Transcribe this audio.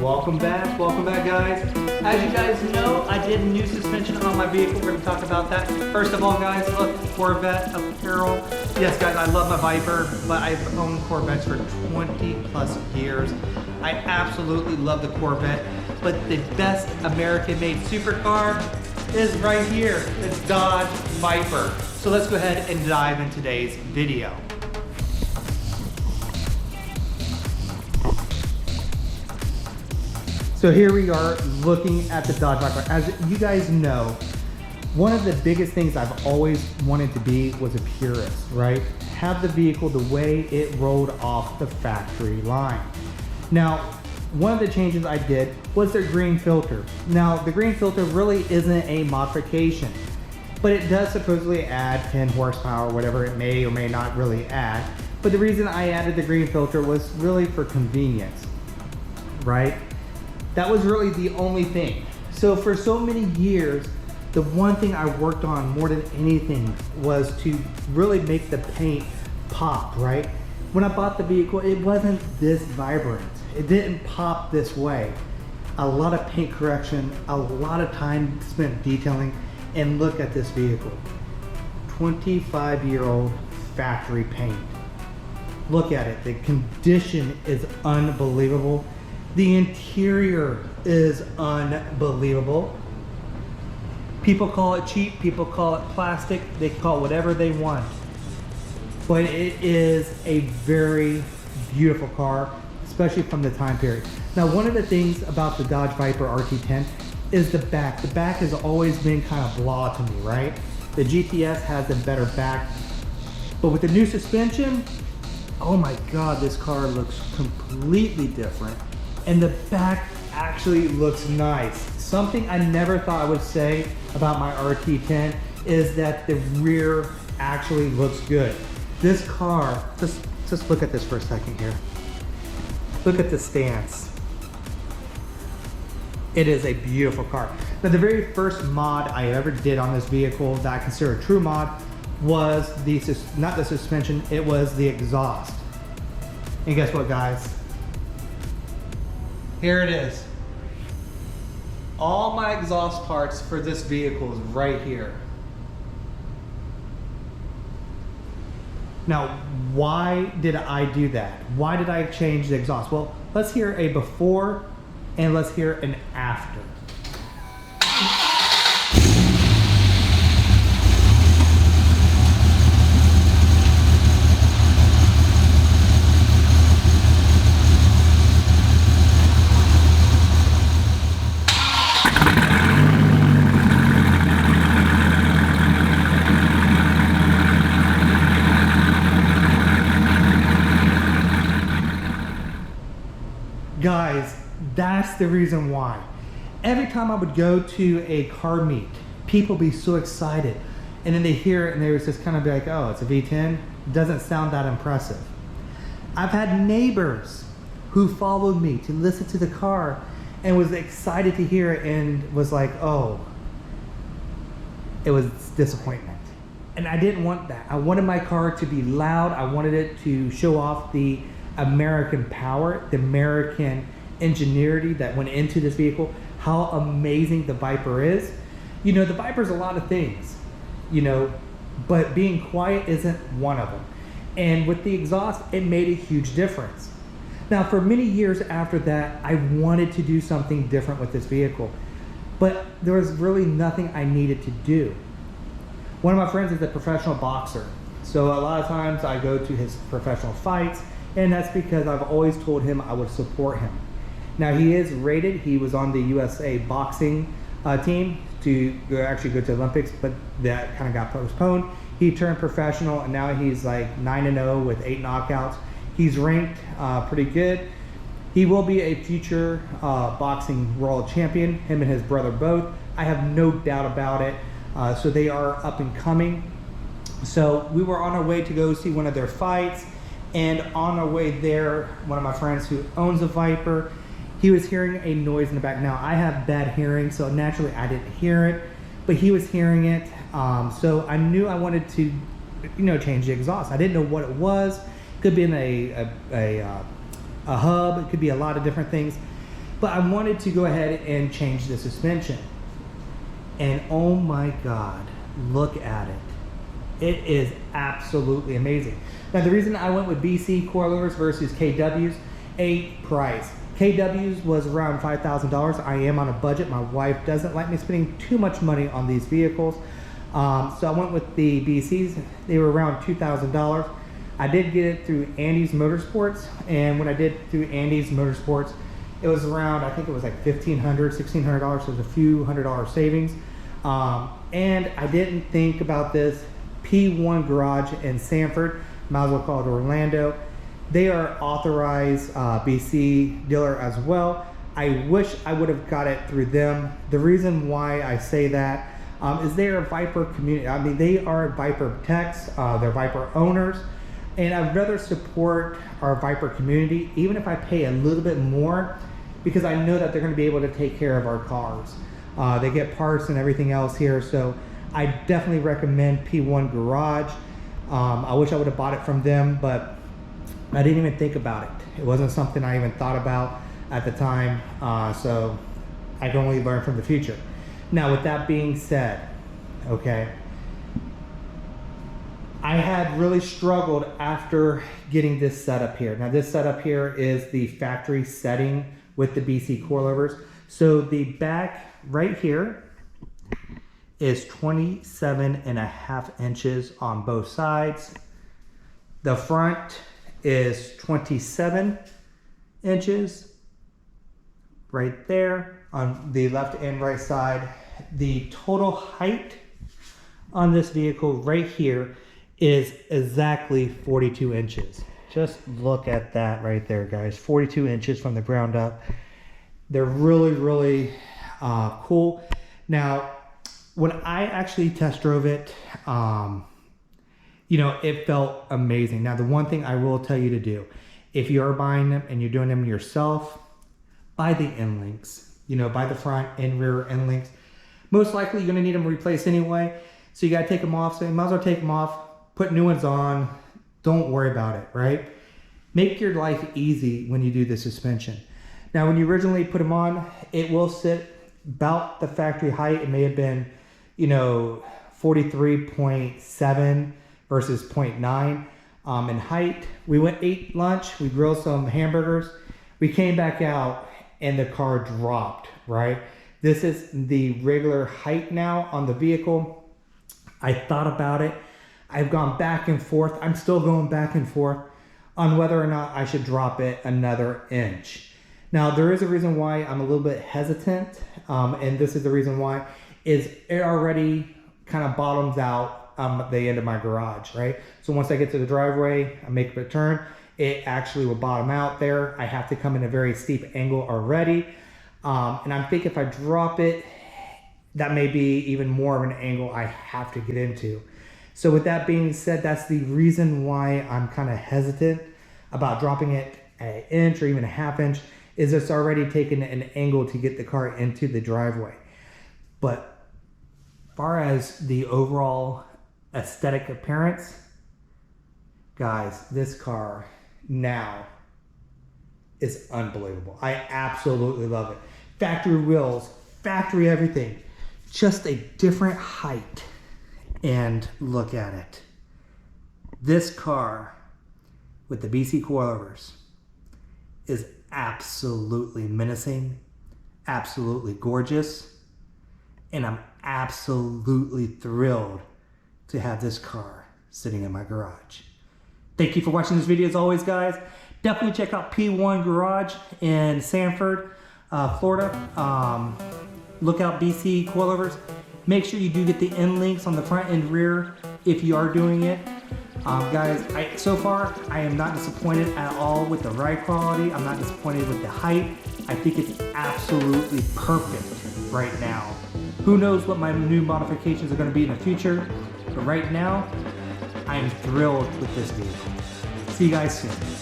Welcome back guys. As you guys know, I did new suspension on my vehicle. We're gonna talk about that. First of all guys, look, Corvette apparel. Yes guys, I love my Viper, but I've owned Corvettes for 20 plus years. I absolutely love the Corvette, but the best American made supercar is right here. It's Dodge Viper. So let's go ahead and dive in today's video. So here we are looking at the Dodge Viper. As you guys know, one of the biggest things I've always wanted to be was a purist, right? Have the vehicle the way it rolled off the factory line. Now, one of the changes I did was their green filter. Now, the green filter really isn't a modification, but it does supposedly add 10 horsepower, whatever it may or may not really add. But the reason I added the green filter was really for convenience, right? That was really the only thing. So for so many years, the one thing I worked on more than anything was to really make the paint pop, right? When I bought the vehicle, it wasn't this vibrant. It didn't pop this way. A lot of paint correction, a lot of time spent detailing, and look at this vehicle. 25-year-old factory paint. Look at it, the condition is unbelievable. The interior is unbelievable. People call it cheap, people call it plastic, they call it whatever they want. But it is a very beautiful car, especially from the time period. Now, one of the things about the Dodge Viper RT10 is the back. The back has always been kind of blah to me, right? The GTS has a better back. But with the new suspension, oh my God, this car looks completely different. And the back actually looks nice. Something I never thought I would say about my RT10 is that the rear actually looks good. This car, just look at this for a second here. Look at the stance. It is a beautiful car. Now, the very first mod I ever did on this vehicle that I consider a true mod was not the suspension, it was the exhaust. And guess what, guys? Here it is. All my exhaust parts for this vehicle is right here. Now, why did I do that? Why did I change the exhaust? Well, let's hear a before and let's hear an after. Guys, that's the reason why. Every time I would go to a car meet, people be so excited. And then they hear it and they was just kind of be like, oh, it's a V10? Doesn't sound that impressive. I've had neighbors who followed me to listen to the car and was excited to hear it and was like, oh, it was disappointment. And I didn't want that. I wanted my car to be loud. I wanted it to show off the American power, the American ingenuity that went into this vehicle, how amazing the Viper is. You know, the Viper's a lot of things, you know, but being quiet isn't one of them. And with the exhaust, it made a huge difference. Now, for many years after that, I wanted to do something different with this vehicle, but there was really nothing I needed to do. One of my friends is a professional boxer, so a lot of times I go to his professional fights, and that's because I've always told him I would support him. Now, he is rated. He was on the USA boxing team to actually go to the Olympics, but that kind of got postponed. He turned professional, and now he's like 9-0 with 8 knockouts. He's ranked pretty good. He will be a future boxing world champion, him and his brother both. I have no doubt about it. So they are up and coming. So we were on our way to go see one of their fights. And on our way there, one of my friends who owns a Viper, he was hearing a noise in the back. Now, I have bad hearing, so naturally I didn't hear it, but he was hearing it. So I knew I wanted to change the exhaust. I didn't know what it was. Could be in a hub. It could be a lot of different things. But I wanted to go ahead and change the suspension. And oh my God, look at it. It is absolutely amazing. Now the reason I went with BC Coilovers versus KW's, price. KW's was around $5,000. I am on a budget. My wife doesn't like me spending too much money on these vehicles. So I went with the BCs. They were around $2,000. I did get it through Andy's Motorsports. And when I did through Andy's Motorsports, it was around, I think it was like $1,500, $1,600. So it was a few $100 savings. And I didn't think about this. P1 Garage in Sanford, might as well call it Orlando. They are authorized BC dealer as well. I wish I would have got it through them. The reason why I say that is they are a Viper community. I mean, they are Viper techs, they're Viper owners, and I'd rather support our Viper community, even if I pay a little bit more, because I know that they're going to be able to take care of our cars. They get parts and everything else here, so I definitely recommend P1 Garage. I wish I would have bought it from them, but I didn't even think about it. It wasn't something I even thought about at the time, so I can only learn from the future. Now, with that being said, okay, I had really struggled after getting this setup here. Now, this setup here is the factory setting with the BC Coilovers. So the back right here is 27.5 inches on both sides. The front is 27 inches right there on the left and right side. The total height on this vehicle right here is exactly 42 inches. Just look at that right there, guys. 42 inches from the ground up. They're really, really cool. Now, when I actually test drove it, it felt amazing. Now, the one thing I will tell you to do, if you are buying them and you're doing them yourself, buy the end links. Buy the front and rear end links. Most likely, you're gonna need them replaced anyway, so you gotta take them off. So you might as well take them off, put new ones on. Don't worry about it, right? Make your life easy when you do the suspension. Now, when you originally put them on, it will sit about the factory height. It may have been, 43.7 versus 0.9 in height. We ate lunch, we grilled some hamburgers. We came back out and the car dropped, right? This is the regular height now on the vehicle. I thought about it. I've gone back and forth. I'm still going back and forth on whether or not I should drop it another inch. Now, there is a reason why I'm a little bit hesitant, and this is the reason why, is it already kind of bottoms out the end of my garage, right? So once I get to the driveway, I make a turn, it actually will bottom out there. I have to come in a very steep angle already. And I'm thinking if I drop it, that may be even more of an angle I have to get into. So with that being said, that's the reason why I'm kind of hesitant about dropping it an inch or even a half inch, is it's already taken an angle to get the car into the driveway. But as far as the overall aesthetic appearance, guys, this car now is unbelievable. I absolutely love it. Factory wheels, factory everything, just a different height. And look at it. This car with the BC Coilovers is absolutely menacing, absolutely gorgeous, and I'm absolutely thrilled to have this car sitting in my garage. Thank you for watching this video as always, guys. Definitely check out P1 Garage in Sanford, Florida. Look out BC Coilovers. Make sure you do get the end links on the front and rear if you are doing it. Guys, so far, I am not disappointed at all with the ride quality. I'm not disappointed with the height. I think it's absolutely perfect right now. Who knows what my new modifications are going to be in the future, but right now, I am thrilled with this vehicle. See you guys soon.